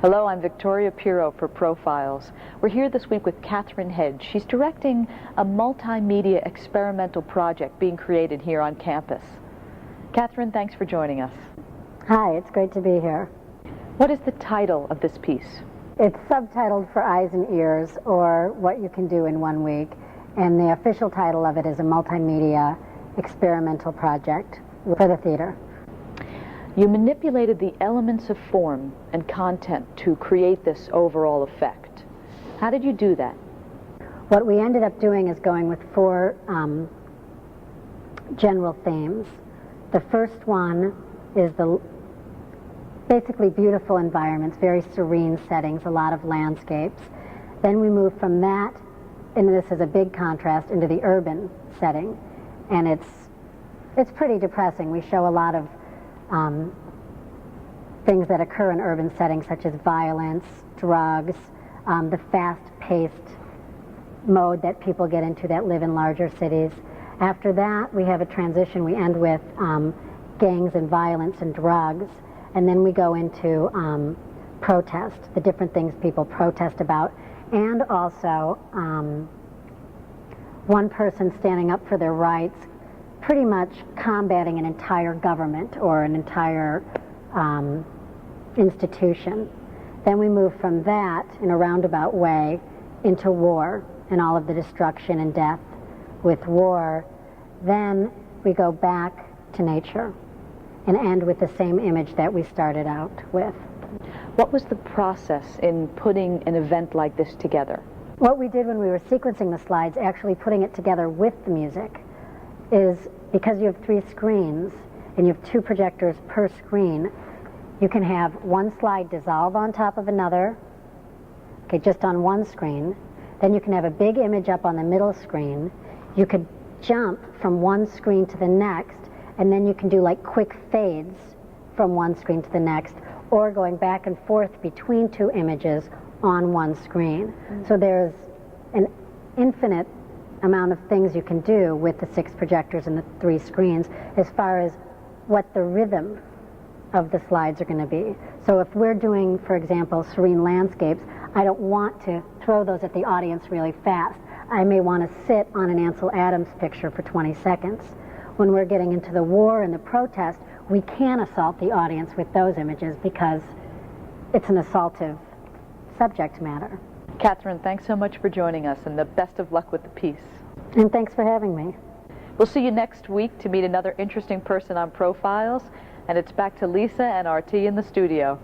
Hello, I'm Victoria Pirro for Profiles. We're here this week with Catherine Hedge. She's directing a multimedia experimental project being created here on campus. Catherine, thanks for joining us. Hi, it's great to be here. What is the title of this piece? It's subtitled For Eyes and Ears, or What You Can Do in 1 Week, and the official title of it is a multimedia experimental project for the theater. You manipulated the elements of form and content to create this overall effect. How did you do that? What we ended up doing is going with 4 general themes. The first one is the basically beautiful environments, very serene settings, a lot of landscapes. Then we move from that, and this is a big contrast, into the urban setting, and it's pretty depressing. We show a lot of things that occur in urban settings, such as violence, drugs, the fast-paced mode that people get into that live in larger cities. After that, we have a transition. We end with gangs and violence and drugs, and then we go into protest, the different things people protest about, and also one person standing up for their rights, pretty much combating an entire government or an entire institution. Then we move from that in a roundabout way into war and all of the destruction and death with war. Then we go back to nature and end with the same image that we started out with. What was the process in putting an event like this together? What we did when we were sequencing the slides, actually putting it together with the music, is because you have 3 screens and you have 2 projectors per screen, you can have one slide dissolve on top of another, okay, just on one screen. Then you can have a big image up on the middle screen. You could jump from one screen to the next, and then you can do like quick fades from one screen to the next, or going back and forth between 2 images on one screen. So there's an infinite amount of things you can do with the 6 projectors and the 3 screens as far as what the rhythm of the slides are going to be. So if we're doing, for example, serene landscapes, I don't want to throw those at the audience really fast. I may want to sit on an Ansel Adams picture for 20 seconds. When we're getting into the war and the protest, we can assault the audience with those images because it's an assaultive subject matter. Catherine, thanks so much for joining us, and the best of luck with the piece. And thanks for having me. We'll see you next week to meet another interesting person on Profiles, and it's back to Lisa and RT in the studio.